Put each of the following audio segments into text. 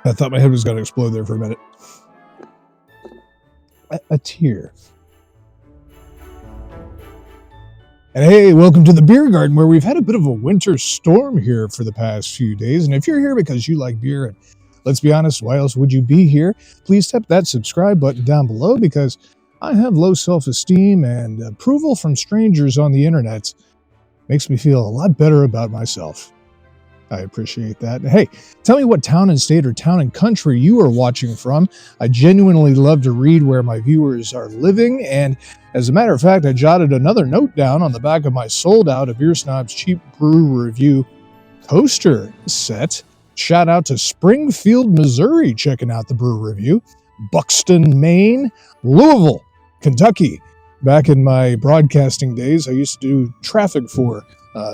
I thought my head was going to explode there for a minute. A tear. And hey, welcome to the Beer Garden, where we've had a bit of a winter storm here for the past few days. And if you're here because you like beer, and let's be honest, why else would you be here? Please tap that subscribe button down below, because I have low self-esteem, and approval from strangers on the internet makes me feel a lot better about myself. I appreciate that. Hey, tell me what town and state or town and country you are watching from. I genuinely love to read where my viewers are living, and as a matter of fact, I jotted another note down on the back of my sold-out of Beer Snob's Cheap Brew Review coaster set. Shout out to Springfield, Missouri, checking out the brew review. Buxton, Maine. Louisville, Kentucky. Back in my broadcasting days, I used to do traffic for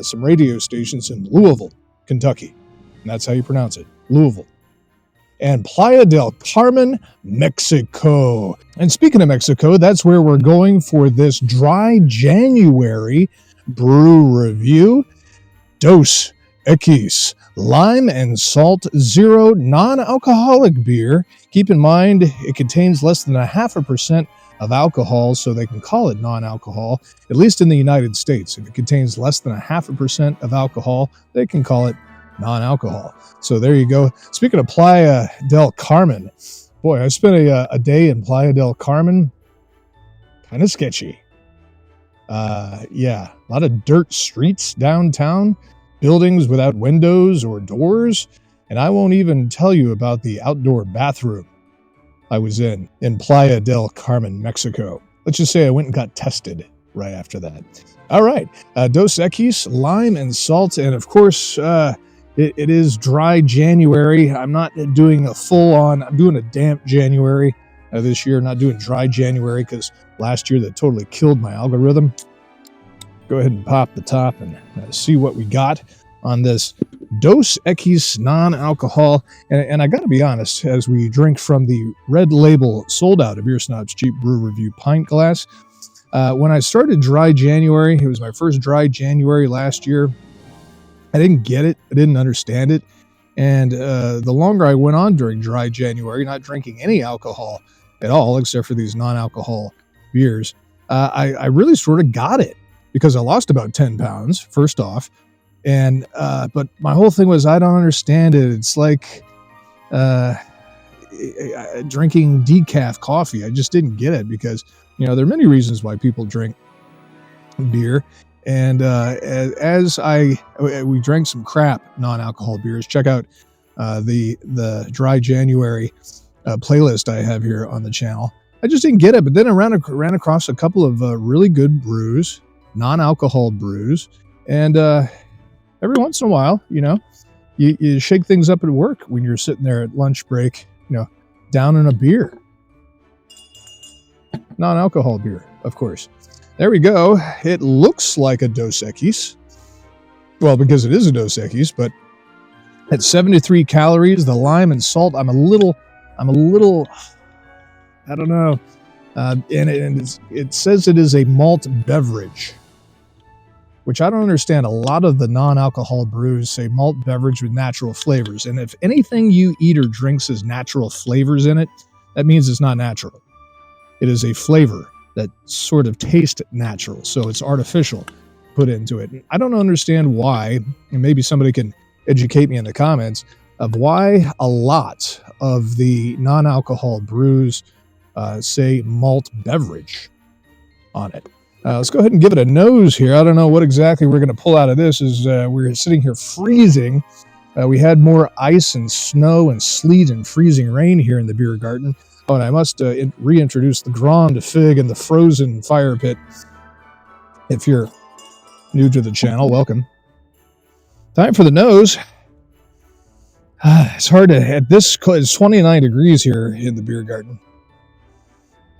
some radio stations in Louisville, Kentucky. And that's how you pronounce it, Louisville. And Playa del Carmen, Mexico. And speaking of Mexico, that's where we're going for this dry January brew review. Dos Equis, lime and salt, zero non-alcoholic beer. Keep in mind, it contains less than 0.5% of alcohol, so they can call it non-alcohol, at least in the United States. If it contains less than 0.5% of alcohol, they can call it non-alcohol. So there you go. Speaking of Playa del Carmen, boy, I spent a day in Playa del Carmen. Kind of sketchy. Yeah, a lot of dirt streets downtown, buildings without windows or doors, and I won't even tell you about the outdoor bathroom I was in Playa del Carmen, Mexico. Let's just say I went and got tested right after that. All right, Dos Equis, lime and salt, and of course, it is dry January. I'm not doing a full-on, I'm doing a damp January this year, not doing dry January, because last year that totally killed my algorithm. Go ahead and pop the top and see what we got on this Dos Equis non-alcohol. And I got to be honest, as we drink from the red label sold out of Beer Snob's Cheap Brew Review pint glass, when I started dry January, it was my first dry January last year, I didn't get it. I didn't understand it. And the longer I went on during dry January, not drinking any alcohol at all, except for these non-alcohol beers, I really sort of got it, because I lost about 10 pounds, first off. And but my whole thing was, I don't understand it. It's like drinking decaf coffee. I just didn't get it, because, you know, there are many reasons why people drink beer. And we drank some crap non-alcohol beers. Check out the dry January playlist I have here on the channel. I just didn't get it, but then I ran across a couple of really good brews, non-alcohol brews, and every once in a while, you know, you shake things up at work when you're sitting there at lunch break, you know, down in a beer, non-alcohol beer, of course. There we go. It looks like a Dos Equis. Well, because it is a Dos Equis, but at 73 calories, the lime and salt, I'm a little, I don't know. And it says it is a malt beverage, which I don't understand. A lot of the non-alcohol brews say malt beverage with natural flavors. And if anything you eat or drinks has natural flavors in it, that means it's not natural. It is a flavor that sort of tastes natural, so it's artificial put into it. I don't understand why, and maybe somebody can educate me in the comments, of why a lot of the non-alcohol brews say malt beverage on it. Let's go ahead and give it a nose here. I don't know what exactly we're going to pull out of this. We're sitting here freezing. We had more ice and snow and sleet and freezing rain here in the beer garden. Oh, and I must reintroduce the Grand Fig and the Frozen Fire Pit. If you're new to the channel, welcome. Time for the nose. It's hard to, at this, it's 29 degrees here in the beer garden.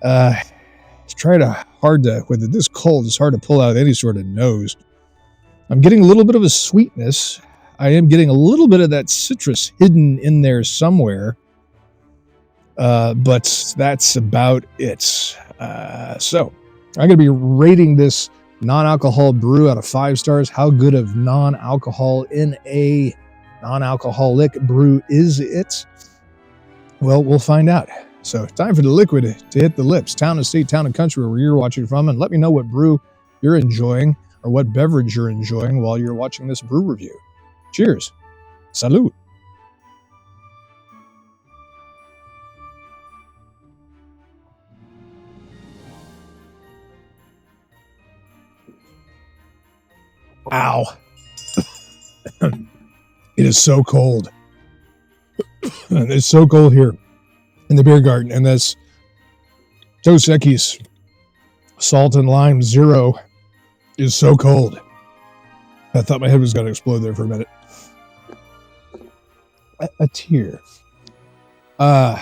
With this cold, it's hard to pull out any sort of nose. I'm getting a little bit of a sweetness. I am getting a little bit of that citrus hidden in there somewhere. But that's about it. So I'm going to be rating this non-alcohol brew out of 5 stars. How good of non-alcohol in a non-alcoholic brew is it? Well, we'll find out. So, time for the liquid to hit the lips. Town and state, town and country, where you're watching from, and let me know what brew you're enjoying or what beverage you're enjoying while you're watching this brew review. Cheers. Salud. Ow. It is so cold. It's so cold here in the beer garden, and this Dos Equis salt and lime 0 is so cold. I thought my head was going to explode there for a minute. A tear. Wow.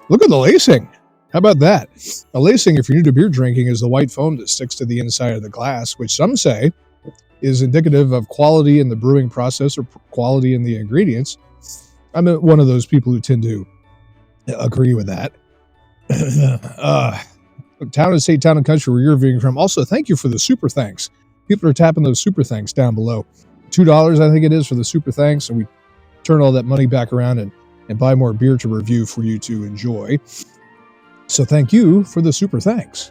Look at the lacing. How about that? The lacing, if you're new to beer drinking, is the white foam that sticks to the inside of the glass, which some say is indicative of quality in the brewing process or quality in the ingredients. I'm one of those people who tend to agree with that. Town and state, town and country, where you're viewing from. Also, thank you for the super thanks. People are tapping those super thanks down below. $2, I think it is, for the super thanks, and we turn all that money back around and buy more beer to review for you to enjoy. So thank you for the super thanks.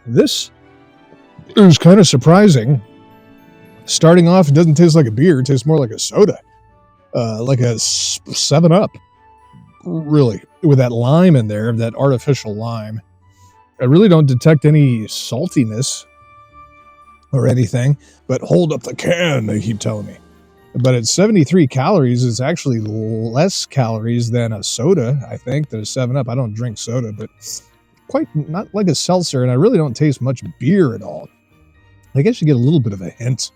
This is kind of surprising. Starting off, it doesn't taste like a beer. It tastes more like a soda. Like a 7-Up. Really. With that lime in there, that artificial lime. I really don't detect any saltiness or anything. But hold up the can, they keep telling me. But at 73 calories, it's actually less calories than a soda, I think, than a 7-Up. I don't drink soda, but quite not like a seltzer, and I really don't taste much beer at all. I guess you get a little bit of a hint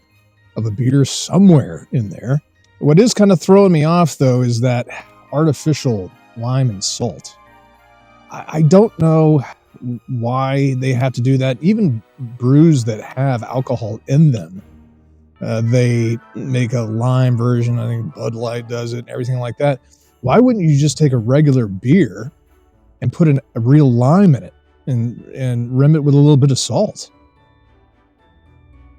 of a beer somewhere in there. What is kind of throwing me off, though, is that artificial lime and salt. I don't know why they have to do that. Even brews that have alcohol in them, they make a lime version. I think Bud Light does it and everything like that. Why wouldn't you just take a regular beer and put a real lime in it and rim it with a little bit of salt?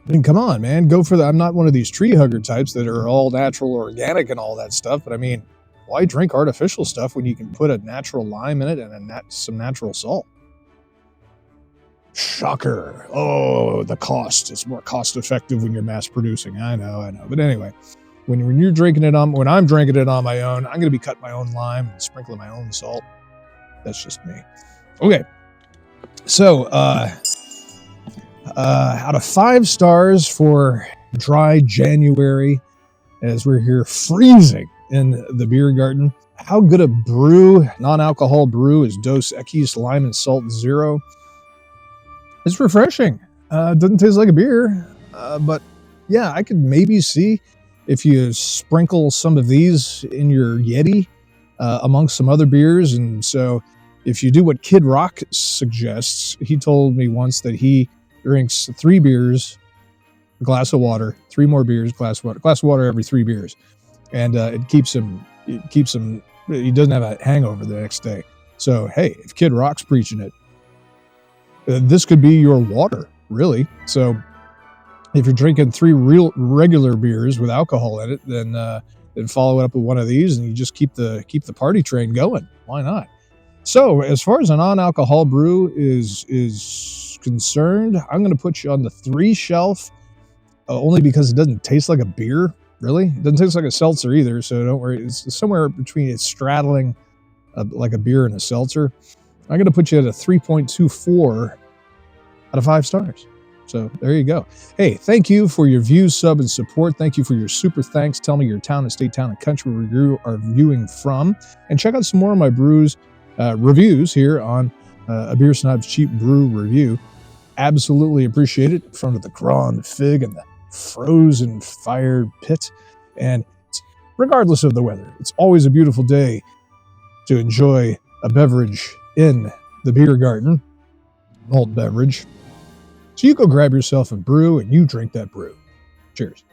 I mean, come on, man. Go for I'm not one of these tree hugger types that are all natural, organic, and all that stuff. But I mean, why drink artificial stuff when you can put a natural lime in it and some natural salt? Shocker. Oh, the cost. It's more cost effective when you're mass producing. I know. But anyway, when you're drinking it when I'm drinking it on my own, I'm going to be cutting my own lime and sprinkling my own salt. That's just me. Okay. So, out of 5 stars for dry January, as we're here freezing in the beer garden, how good a brew, non-alcohol brew, is Dos Equis Lime and Salt 0? It's refreshing. Doesn't taste like a beer, but yeah, I could maybe see if you sprinkle some of these in your Yeti amongst some other beers. And so if you do what Kid Rock suggests, he told me once that he drinks 3 beers, a glass of water, 3 more beers, glass of water every 3 beers. And it keeps him, he doesn't have a hangover the next day. So, hey, if Kid Rock's preaching it, this could be your water, really. So if you're drinking 3 regular beers with alcohol in it, then follow it up with one of these, and you just keep the party train going. Why not? So as far as a non-alcohol brew is concerned, I'm going to put you on the 3 shelf, only because it doesn't taste like a beer. Really, it doesn't taste like a seltzer either. So don't worry. It's somewhere between. It's straddling like a beer and a seltzer. I'm going to put you at a 3.24 out of 5 stars. So there you go. Hey, thank you for your views, sub, and support. Thank you for your super thanks. Tell me your town and state, town and country where you are viewing from. And check out some more of my reviews here on A Beer Snob's Cheap Brew Review. Absolutely appreciate it. In front of the Grand Fig and the frozen fire pit. And regardless of the weather, it's always a beautiful day to enjoy a beverage in the beer garden, malt beverage. So you go grab yourself a brew and you drink that brew. Cheers.